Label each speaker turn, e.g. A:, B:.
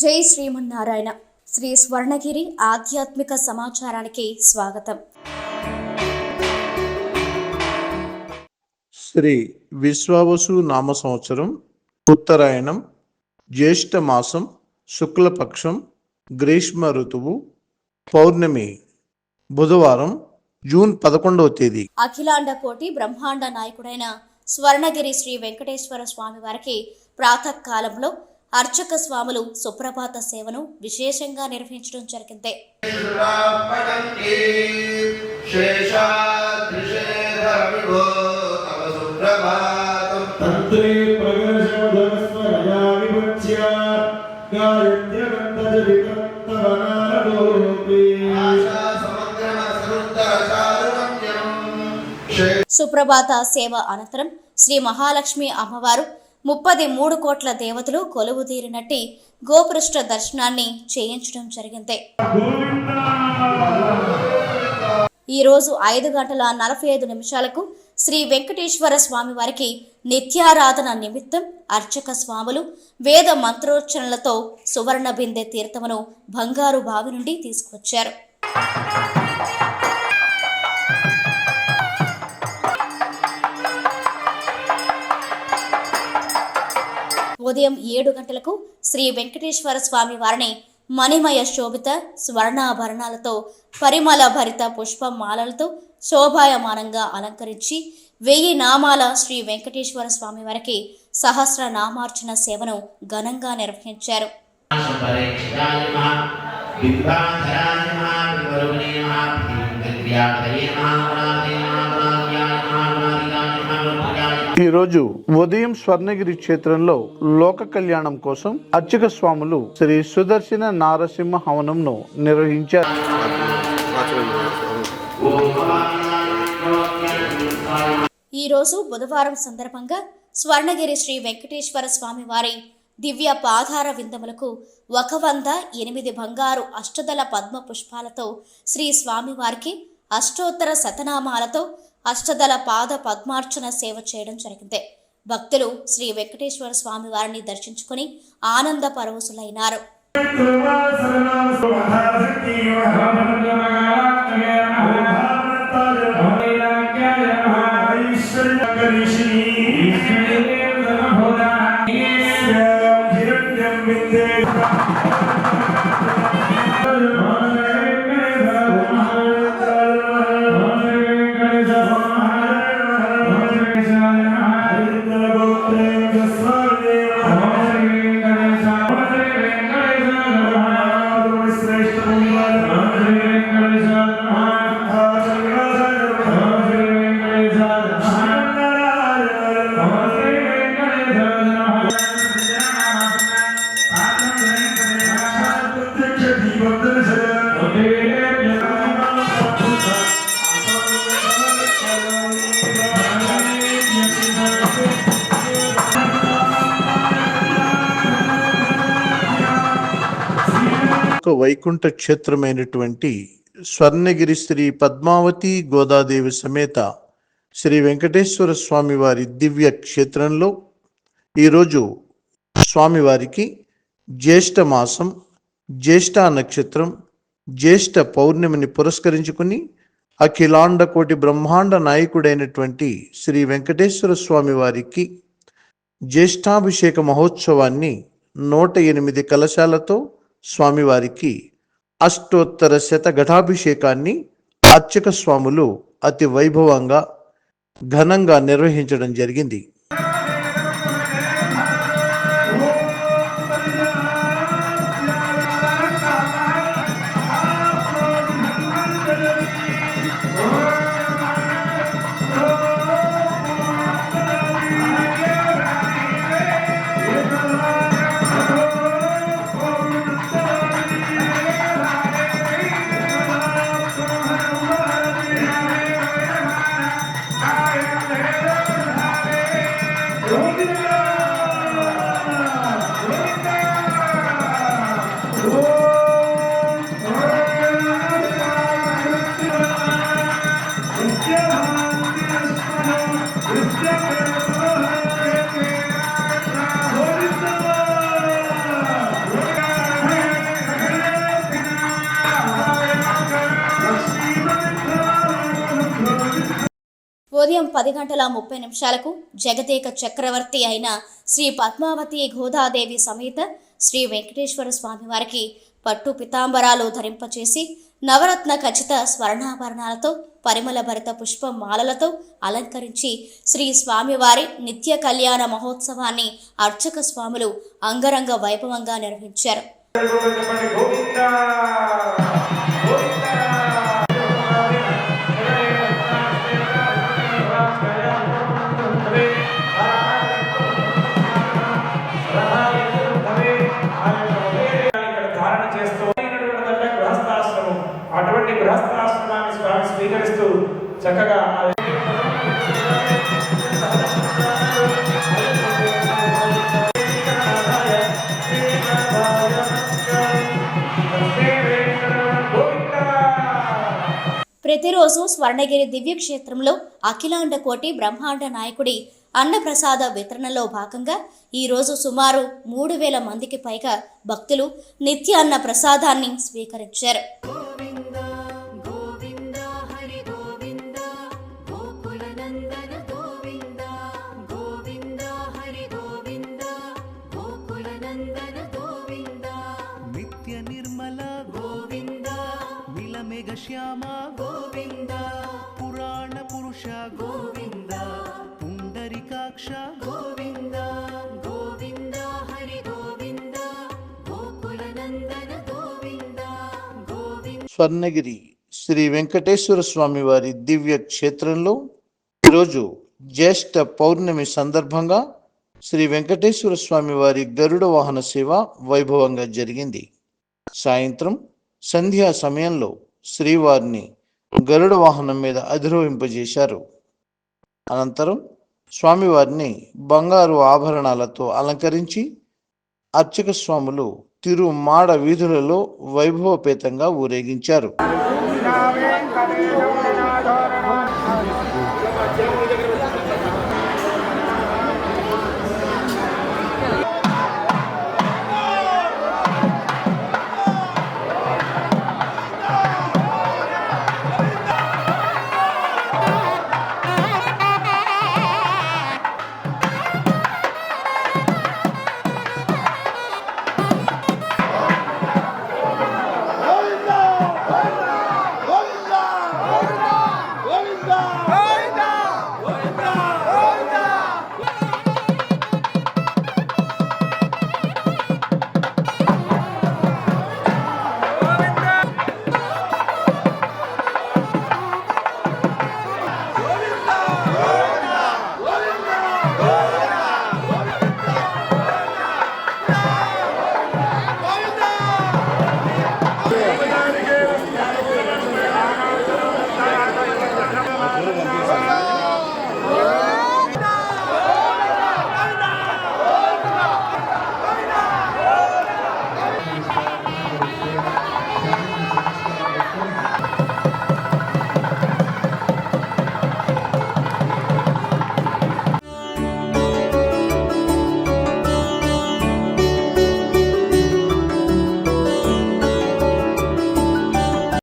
A: జై శ్రీమన్నారాయణ. శ్రీ స్వర్ణగిరి ఆధ్యాత్మిక సమాచారానికి స్వాగతం.
B: శ్రీ విశ్వావసు నామ సంవత్సరం ఉత్తరాయణం జ్యేష్ఠ మాసం శుక్లపక్షం గ్రీష్మ ఋతువు పౌర్ణమి బుధవారం జూన్ 11వ తేదీ.
A: అఖిలాండ కోటి బ్రహ్మాండ నాయకుడైన స్వర్ణగిరి శ్రీ వెంకటేశ్వర స్వామి వారికి ప్రాతకాలంలో అర్చక స్వాములు సుప్రభాత సేవను విశేషంగా నిర్వహించడం జరిగింది. సుప్రభాత సేవ అనంతరం శ్రీ మహాలక్ష్మి అమ్మవారు 33 కోట్ల దేవతలు కొలువు తీరినట్టి గోపృష్ఠ దర్శనాన్ని చేయించడం జరిగింది. ఈరోజు 5:45 శ్రీ వెంకటేశ్వర స్వామి వారికి నిత్యారాధన నిమిత్తం అర్చక స్వాములు వేద మంత్రోచ్చరణలతో సువర్ణ బిందె తీర్థమును బంగారు బావి నుండి తీసుకొచ్చారు. ఉదయం 7 గంటలకు శ్రీ వెంకటేశ్వర స్వామి వారిని మణిమయ శోభిత స్వర్ణాభరణాలతో పరిమళ భరిత పుష్పమాలలతో శోభాయమానంగా అలంకరించి 1000 నామాల శ్రీ వెంకటేశ్వర స్వామి వారికి సహస్ర నామార్చన సేవను ఘనంగా నిర్వహించారు.
B: ఈరోజు ఉదయం స్వర్ణగిరి క్షేత్రంలో లోక కళ్యాణం కోసం అర్చక స్వాములు శ్రీ సుదర్శన నారసింహ హవనంను నిర్వహించారు.
A: ఈరోజు బుధవారం సందర్భంగా స్వర్ణగిరి శ్రీ వెంకటేశ్వర స్వామి వారి దివ్య పాదార విందములకు 108 బంగారు అష్టదళ పద్మ పుష్పాలతో శ్రీ స్వామివారికి అష్టోత్తర శతనామాలతో అష్టదళ పాద పద్మార్చన సేవ చేయడం జరిగింది. భక్తులు శ్రీ వెంకటేశ్వర స్వామి వారిని దర్శించుకుని ఆనంద పరవశులైనారు.
B: వైకుంఠ క్షేత్రమైనటువంటి స్వర్ణగిరి శ్రీ పద్మావతి గోదాదేవి సమేత శ్రీ వెంకటేశ్వర స్వామి వారి దివ్య క్షేత్రంలో ఈరోజు స్వామివారికి జ్యేష్ఠ మాసం జ్యేష్ఠ నక్షత్రం జ్యేష్ఠ పౌర్ణమిని పురస్కరించుకుని అఖిలాండ కోటి బ్రహ్మాండ నాయకుడైనటువంటి శ్రీ వెంకటేశ్వర స్వామి వారికి జ్యేష్ఠాభిషేక మహోత్సవాన్ని 108 కలశాలతో స్వామివారికి అష్టోత్తర శతఘటాభిషేకాన్ని అర్చక స్వాములు అతి వైభవంగా ఘనంగా నిర్వహించడం జరిగింది.
A: ఉదయం 10:30 జగదేక చక్రవర్తి అయిన శ్రీ పద్మావతి గోదాదేవి సమేత శ్రీ వెంకటేశ్వర స్వామి వారికి పట్టు పితాంబరాలు ధరింపచేసి నవరత్న ఖచ్చిత స్వర్ణాభరణాలతో పరిమళ భరిత పుష్ప మాలలతో అలంకరించి శ్రీ స్వామివారి నిత్య కళ్యాణ మహోత్సవాన్ని అర్చక స్వాములు అంగరంగ వైభవంగా నిర్వహించారు.
C: అటువంటి గృహస్థాశ్రమాన్ని స్వామి స్వీకరిస్తూ చక్కగా
A: ప్రతిరోజు స్వర్ణగిరి దివ్యక్షేత్రంలో అఖిలాండ కోటి బ్రహ్మాండ నాయకుడి అన్నప్రసాద వితరణలో భాగంగా ఈరోజు సుమారు 3,000 మందికి పైగా భక్తులు నిత్య అన్న ప్రసాదాన్ని స్వీకరించారు.
D: శ్యామ గోవింద పురాణ పురుష గోవింద పుండరీకాక్ష గోవింద గోవింద హరి గోవింద గోకుల నందన గోవింద గోవింద.
B: స్వర్ణగిరి శ్రీ వెంకటేశ్వర స్వామి వారి దివ్య క్షేత్రంలో ఈరోజు జ్యేష్ఠ పౌర్ణమి సందర్భంగా శ్రీ వెంకటేశ్వర స్వామి వారి గరుడ వాహన సేవ వైభవంగా జరిగింది. సాయంత్రం సంధ్యా సమయంలో శ్రీవారిని గరుడ వాహనం మీద అధిరోహింపజేశారు. అనంతరం స్వామివారిని బంగారు ఆభరణాలతో అలంకరించి అర్చక స్వాములు తిరుమాడ వీధులలో వైభవపేతంగా ఊరేగించారు.
E: Govinda!